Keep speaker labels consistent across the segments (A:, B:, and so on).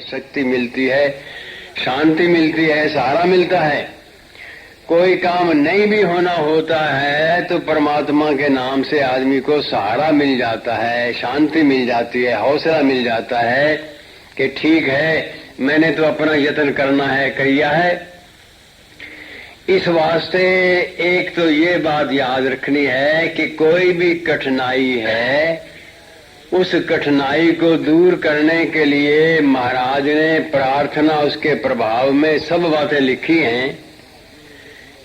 A: शक्ति मिलती है, शांति मिलती है, सहारा मिलता है। कोई काम नहीं भी होना होता है तो परमात्मा के नाम से आदमी को सहारा मिल जाता है, शांति मिल जाती है, हौसला मिल जाता है कि ठीक है, मैंने तो अपना यत्न करना है, किया है। इस वास्ते एक तो ये बात याद रखनी है कि कोई भी कठिनाई है, उस कठिनाई को दूर करने के लिए महाराज ने प्रार्थना उसके प्रभाव में सब बातें लिखी हैं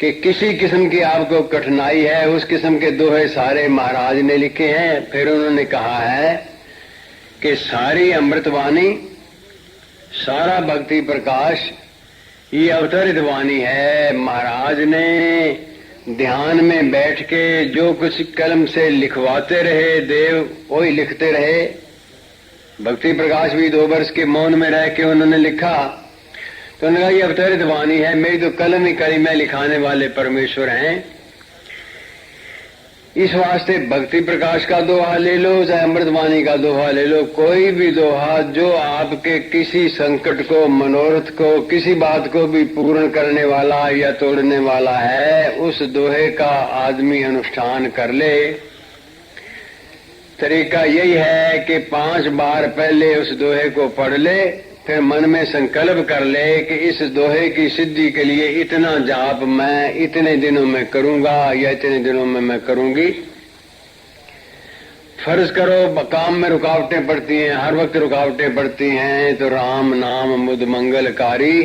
A: कि किसी किस्म की आपको कठिनाई है, उस किस्म के दोहे सारे महाराज ने लिखे हैं। फिर उन्होंने कहा है कि सारी अमृतवाणी, सारा भक्ति प्रकाश ये अवतरित वाणी है। महाराज ने ध्यान में बैठ के जो कुछ कलम से लिखवाते रहे, देव वही लिखते रहे। भक्ति प्रकाश भी 2 वर्ष के मौन में रह के उन्होंने लिखा, तो उन्होंने कहा ये अवतरित वाणी है, मेरी तो कलम ही कली में लिखाने वाले परमेश्वर हैं। इस वास्ते भक्ति प्रकाश का दोहा ले लो, चाहे अमृतवाणी का दोहा ले लो, कोई भी दोहा जो आपके किसी संकट को, मनोरथ को, किसी बात को भी पूर्ण करने वाला या तोड़ने वाला है, उस दोहे का आदमी अनुष्ठान कर ले। तरीका यही है कि 5 बार पहले उस दोहे को पढ़ ले, फिर मन में संकल्प कर ले कि इस दोहे की सिद्धि के लिए इतना जाप मैं इतने दिनों में करूंगा या इतने दिनों में मैं करूंगी। फर्ज करो काम में रुकावटें पड़ती हैं, हर वक्त रुकावटें पड़ती हैं, तो राम नाम मुद मंगलकारी,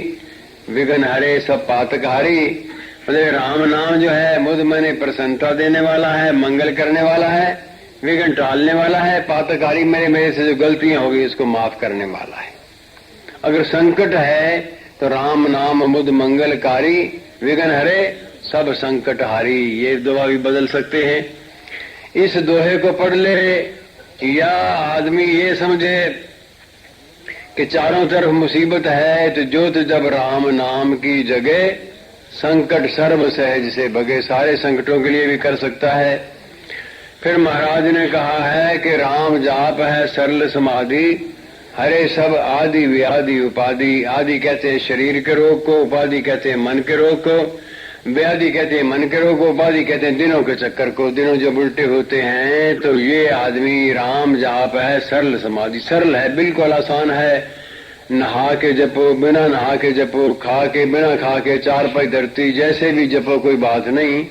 A: विघ्न हरे सब पातकहारी। मतलब राम नाम जो है मुद मैंने प्रसन्नता देने वाला है, मंगल करने वाला है, विघ्न टालने वाला है, पातकहारी मेरे से जो गलतियां होगी उसको माफ करने वाला है। अगर संकट है तो राम नाम मुद मंगलकारी, विघ्न हरे सब संकट हारी, ये दुआ भी बदल सकते हैं। इस दोहे को पढ़ ले, या आदमी ये समझे कि चारों तरफ मुसीबत है तो जो जब राम नाम की जगह संकट सर्व सहज से भगे, सारे संकटों के लिए भी कर सकता है। फिर महाराज ने कहा है कि राम जाप है सरल समाधि, हरे सब आदि व्याधि उपाधि। आदि कहते हैं शरीर के रोग को, उपाधि कहते हैं मन के रोग को, व्याधि कहते हैं मन के रोग को, उपाधि कहते हैं दिनों के चक्कर को, दिनों जब उल्टे होते हैं। तो ये आदमी राम जाप है सरल समाधि, सरल है, बिल्कुल आसान है। नहा के जपो, बिना नहा के जपो, खा के बिना खा के, 4 पाई धरती जैसे भी जपो, कोई बात नहीं।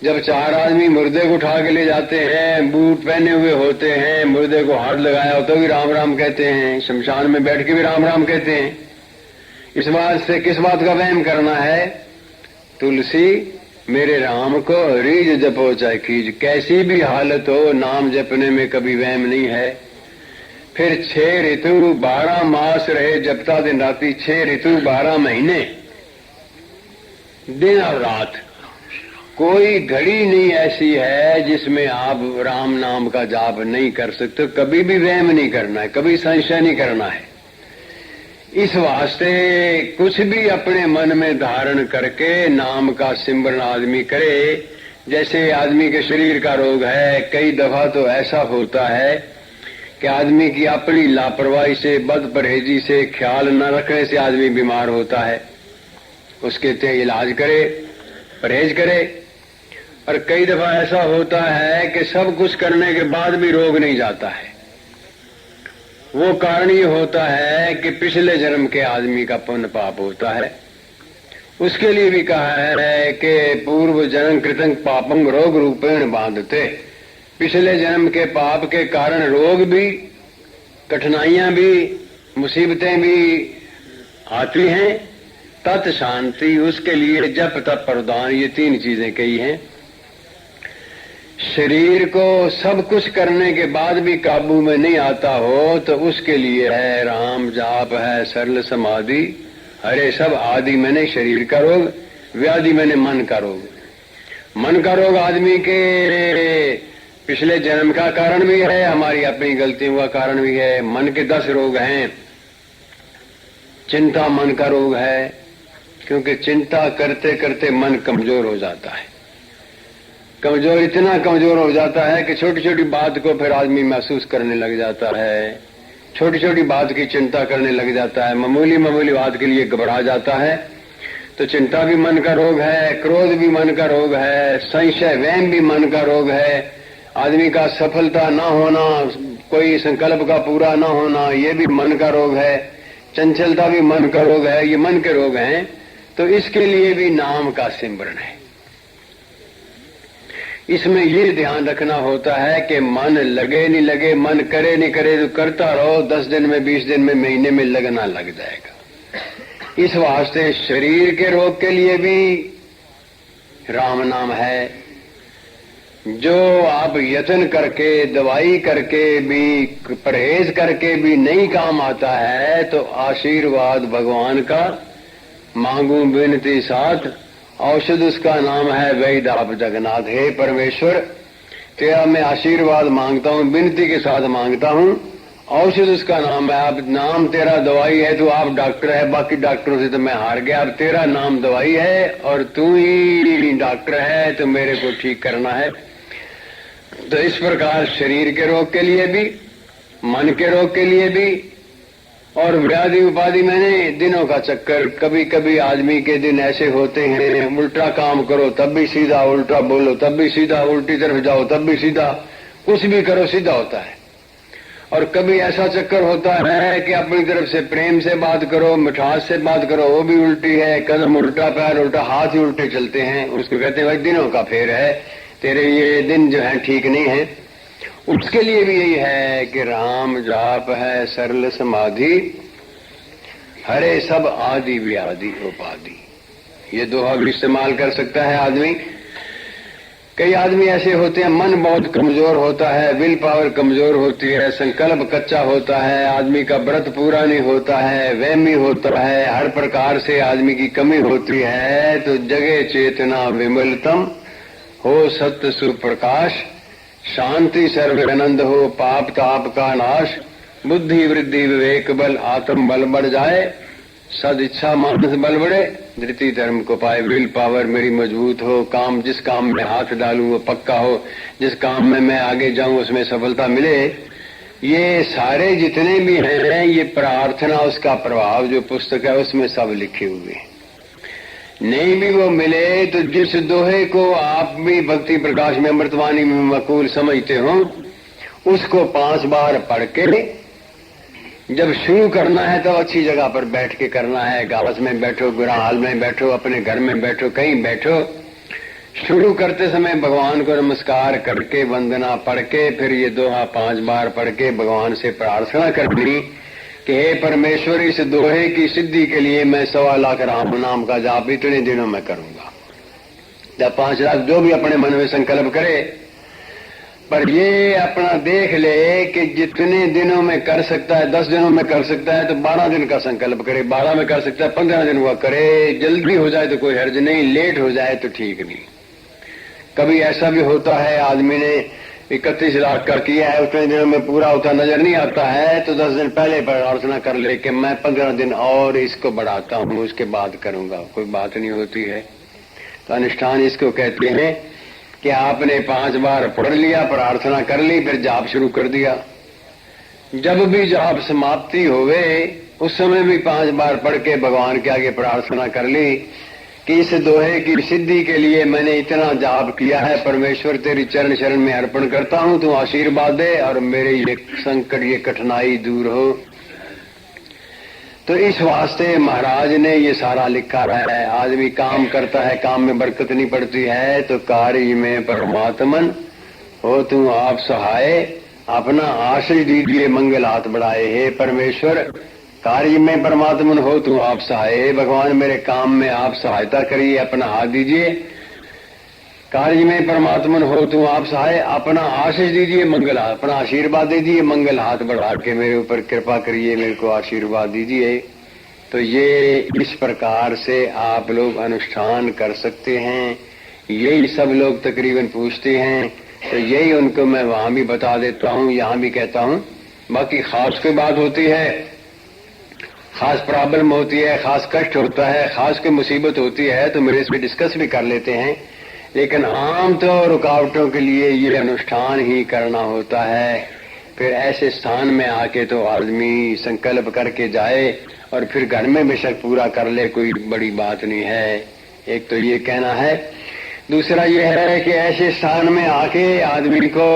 A: जब 4 आदमी मुर्दे को उठा के ले जाते हैं, बूट पहने हुए होते हैं, मुर्दे को हाथ लगाया तो भी राम राम कहते हैं, शमशान में बैठ के भी राम राम कहते हैं। इस बात से किस बात का वहम करना है? तुलसी मेरे राम को रीज जपो चाहे कीज, कैसी भी हालत हो नाम जपने में कभी वहम नहीं है। फिर 6 ऋतु 12 मास रहे जपता दिन राती, 6 ऋतु 12 महीने, दिन और रात, कोई घड़ी नहीं ऐसी है जिसमें आप राम नाम का जाप नहीं कर सकते। कभी भी वहम नहीं करना है, कभी संशय नहीं करना है। इस वास्ते कुछ भी अपने मन में धारण करके नाम का सिमरन आदमी करे। जैसे आदमी के शरीर का रोग है, कई दफा तो ऐसा होता है कि आदमी की अपनी लापरवाही से, बद परहेजी से, ख्याल न रखने से आदमी बीमार होता है। उसके ते इलाज करे, परहेज करे। और कई दफा ऐसा होता है कि सब कुछ करने के बाद भी रोग नहीं जाता है। वो कारण ये होता है कि पिछले जन्म के आदमी का पुण्य पाप होता है। उसके लिए भी कहा है कि पूर्व जन्म कृतं पापं रोग रूपेण बांधते। पिछले जन्म के पाप के कारण रोग भी, कठिनाइयां भी, मुसीबतें भी आती हैं। तत् शांति, उसके लिए जप तप प्रदान, ये 3 चीजें कही हैं। शरीर को सब कुछ करने के बाद भी काबू में नहीं आता हो तो उसके लिए है राम जाप है सरल समाधि, हरे सब आदि मैंने शरीर का रोग, व्याधि मैंने मन का रोग। मन का रोग आदमी के पिछले जन्म का कारण भी है, हमारी अपनी गलतियों का कारण भी है। मन के 10 रोग हैं। चिंता मन का रोग है, क्योंकि चिंता करते करते मन कमजोर हो जाता है। कमजोर इतना कमजोर हो जाता है कि छोटी छोटी बात को फिर आदमी महसूस करने लग जाता है। छोटी छोटी बात की चिंता करने लग जाता है, मामूली मामूली बात के लिए घबरा जाता है। तो चिंता भी मन का रोग है, क्रोध भी मन का रोग है, संशय वहम भी मन का रोग है, आदमी का सफलता ना होना, कोई संकल्प का पूरा ना होना, ये भी मन का रोग है, चंचलता भी मन का रोग है, ये मन के रोग हैं। तो इसके लिए भी नाम का सिमरन है। इसमें ये ध्यान रखना होता है कि मन लगे नहीं लगे, मन करे नहीं करे, तो करता रहो, 10 दिन में, 20 दिन में, महीने में लगना लग जाएगा। इस वास्ते शरीर के रोग के लिए भी राम नाम है। जो आप यत्न करके, दवाई करके भी, परहेज करके भी नहीं काम आता है, तो आशीर्वाद भगवान का मांगू विनती साथ, औषध उसका नाम है वैद्य आप जगन्नाथ। हे परमेश्वर, तेरा मैं आशीर्वाद मांगता हूँ, विनती के साथ मांगता हूँ, औषध उसका नाम है। अब नाम तेरा दवाई है, तो आप डॉक्टर है, बाकी डॉक्टरों से तो मैं हार गया। अब तेरा नाम दवाई है और तू ही डॉक्टर है, तो मेरे को ठीक करना है। तो इस प्रकार शरीर के रोग के लिए भी, मन के रोग के लिए भी, और व्याधि उपाधि मैंने दिनों का चक्कर। कभी कभी आदमी के दिन ऐसे होते हैं, उल्टा काम करो तब भी सीधा, उल्टा बोलो तब भी सीधा, उल्टी तरफ जाओ तब भी सीधा, कुछ भी करो सीधा होता है। और कभी ऐसा चक्कर होता है कि अपनी तरफ से प्रेम से बात करो, मिठास से बात करो, वो भी उल्टी है, कदम उल्टा, पैर उल्टा, हाथ ही उल्टे चलते हैं। उसको कहते हैं भाई दिनों का फेर है, तेरे ये दिन जो है ठीक नहीं है। उसके लिए भी यही है कि राम जाप है सरल समाधि, हरे सब आदि व्याधि उपाधि। ये दोहा भी इस्तेमाल कर सकता है आदमी। कई आदमी ऐसे होते हैं, मन बहुत कमजोर होता है, विल पावर कमजोर होती है, संकल्प कच्चा होता है, आदमी का व्रत पूरा नहीं होता है, वहमी होता है, हर प्रकार से आदमी की कमी होती है। तो जगे चेतना विमलतम हो, सत्य सुप्रकाश, शांति सर्वानंद हो, पाप ताप का नाश, बुद्धि वृद्धि विवेक बल, आत्म बल बढ़ जाए, सद इच्छा मानस बल बढ़े, धृति धर्म को पाए, विल पावर मेरी मजबूत हो, काम जिस काम में हाथ डालूं वो पक्का हो, जिस काम में मैं आगे जाऊं उसमें सफलता मिले। ये सारे जितने भी हैं, ये प्रार्थना उसका प्रभाव जो पुस्तक है उसमें सब लिखे हुए हैं। नहीं भी वो मिले तो जिस दोहे को आप भी भक्ति प्रकाश में अमृतवाणी में मकबूल समझते हो, उसको 5 बार पढ़ के जब शुरू करना है तो अच्छी जगह पर बैठ के करना है। गावस में बैठो, गुरा हाल में बैठो, अपने घर में बैठो, कहीं बैठो। शुरू करते समय भगवान को नमस्कार करके, वंदना पढ़ के, फिर ये दोहा 5 बार पढ़ के भगवान से प्रार्थना करनी कि हे परमेश्वर, इस दोहे की सिद्धि के लिए मैं 1.25 लाख राम नाम का जाप इतने दिनों में करूंगा। जब 5 लाख जो भी अपने मन में संकल्प करे, पर ये अपना देख ले कि जितने दिनों में कर सकता है, 10 दिनों में कर सकता है तो 12 दिन का संकल्प करे, 12 में कर सकता है 15 दिन हुआ करे। जल्दी हो जाए तो कोई हर्ज नहीं, लेट हो जाए तो ठीक नहीं। कभी ऐसा भी होता है आदमी ने 31 लाख का किया है, उतने दिनों में पूरा होता नजर नहीं आता है, तो 10 दिन पहले प्रार्थना कर ले कि मैं 15 दिन और इसको बढ़ाता हूँ, उसके बाद करूंगा। कोई बात नहीं होती है। तो अनुष्ठान इसको कहते हैं कि आपने 5 बार पढ़ लिया, प्रार्थना कर ली, फिर जाप शुरू कर दिया। जब भी जाप समाप्ति होवे उस समय भी 5 बार पढ़ के भगवान के आगे प्रार्थना कर ली कि इस दोहे की सिद्धि के लिए मैंने इतना जाप किया है, परमेश्वर तेरी चरण शरण में अर्पण करता हूँ, तू आशीर्वाद दे और मेरे ये संकट, ये कठिनाई दूर हो। तो इस वास्ते महाराज ने ये सारा लिखा है। आदमी काम करता है, काम में बरकत नहीं पड़ती है, तो कार्य में परमात्मन हो तू आप सहाय, अपना आशीष दीजिए, मंगल हाथ बढ़ाए। हे परमेश्वर, कार्य में परमात्मन हो तू आप सहाय। हे भगवान, मेरे काम में आप सहायता करिए, अपना हाथ दीजिए। कार्य में परमात्मन हो तू आप सहाय, अपना आशीष दीजिए, मंगल हाथ, अपना आशीर्वाद दीजिए, मंगल हाथ बढ़ा के मेरे ऊपर कृपा करिए, मेरे को आशीर्वाद दीजिए। तो ये इस प्रकार से आप लोग अनुष्ठान कर सकते हैं। यही सब लोग तकरीबन पूछते हैं, तो यही उनको मैं वहां भी बता देता हूँ, यहाँ भी कहता हूँ। बाकी खास कोई बात होती है, खास प्रॉब्लम होती है, खास कष्ट होता है, खास कोई मुसीबत होती है, तो मेरे इसमें डिस्कस भी कर लेते हैं। लेकिन आम तो रुकावटों के लिए ये अनुष्ठान ही करना होता है। फिर ऐसे स्थान में आके तो आदमी संकल्प करके जाए और फिर घर में बेशक पूरा कर ले, कोई बड़ी बात नहीं है। एक तो ये कहना है। दूसरा ये है कि ऐसे स्थान में आके आदमी को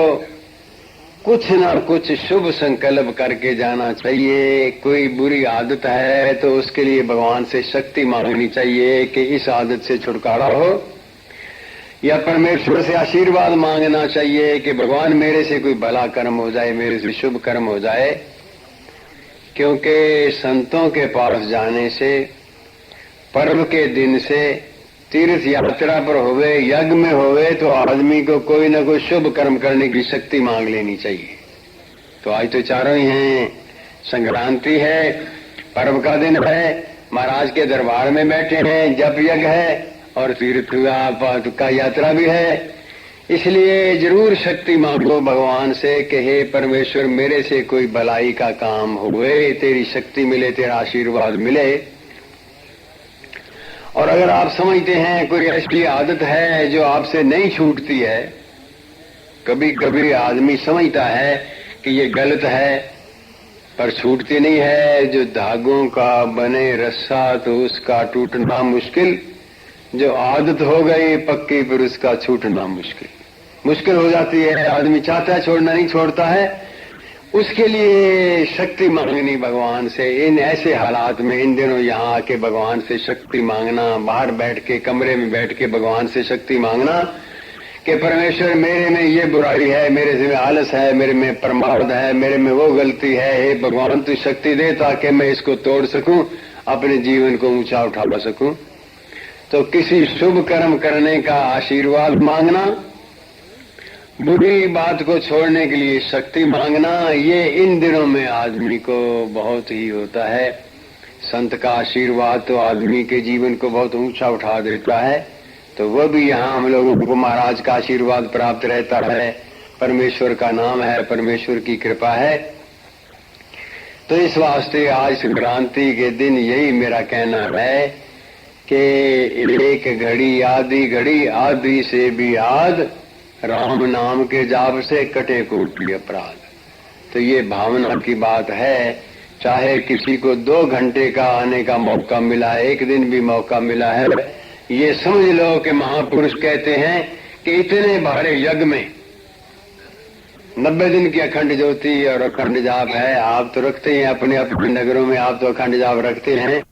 A: कुछ ना कुछ शुभ संकल्प करके जाना चाहिए। कोई बुरी आदत है तो उसके लिए भगवान से शक्ति मांगनी चाहिए कि इस आदत से छुटकारा हो, या परमेश्वर से आशीर्वाद मांगना चाहिए कि भगवान मेरे से कोई भला कर्म हो जाए, मेरे से शुभ कर्म हो जाए। क्योंकि संतों के पास जाने से, पर्व के दिन से, तीर्थ यात्रा पर होवे, यज्ञ में होवे, तो आदमी को कोई न कोई शुभ कर्म करने की शक्ति मांग लेनी चाहिए। तो आज तो चारों ही हैं, संक्रांति है, पर्व का दिन है, महाराज के दरबार में बैठे हैं, जप यज्ञ है और तीर्थ का यात्रा भी है। इसलिए जरूर शक्ति मांगो भगवान से कि हे परमेश्वर मेरे से कोई भलाई का काम हुए, तेरी शक्ति मिले, तेरा आशीर्वाद मिले। और अगर आप समझते हैं कोई ऐसी आदत है जो आपसे नहीं छूटती है, कभी कभी आदमी समझता है कि ये गलत है पर छूटती नहीं है। जो धागों का बने रस्सा तो उसका टूटना मुश्किल, जो आदत हो गई पक्की फिर उसका छूटना मुश्किल हो जाती है। आदमी चाहता है छोड़ना, नहीं छोड़ता है। उसके लिए शक्ति मांगनी भगवान से। इन ऐसे हालात में इन दिनों यहाँ आके भगवान से शक्ति मांगना, बाहर बैठ के कमरे में बैठ के भगवान से शक्ति मांगना कि परमेश्वर मेरे में ये बुराई है, मेरे में आलस है, मेरे में प्रमाद है, मेरे में वो गलती है, हे भगवान तू शक्ति दे ताकि मैं इसको तोड़ सकूं, अपने जीवन को ऊंचा उठा सकूं। तो किसी शुभ कर्म करने का आशीर्वाद मांगना, बुरी बात को छोड़ने के लिए शक्ति मांगना, ये इन दिनों में आदमी को बहुत ही होता है। संत का आशीर्वाद तो आदमी के जीवन को बहुत ऊंचा उठा देता है। तो वह भी यहाँ हम लोगों को महाराज का आशीर्वाद प्राप्त रहता है। परमेश्वर का नाम है, परमेश्वर की कृपा है। तो इस वास्ते आज संक्रांति के दिन यही मेरा कहना है कि एक घड़ी आधी घड़ी, आधी से भी आध, राम नाम के जाप से कटे कोटि अपराध। तो ये भावना की बात है। चाहे किसी को 2 घंटे का आने का मौका मिला है, 1 दिन भी मौका मिला है, ये समझ लो कि महापुरुष कहते हैं कि इतने बड़े यज्ञ में 90 दिन की अखंड ज्योति और अखंड जाप है। आप तो रखते हैं अपने अपने नगरों में, आप तो अखंड जाप रखते हैं।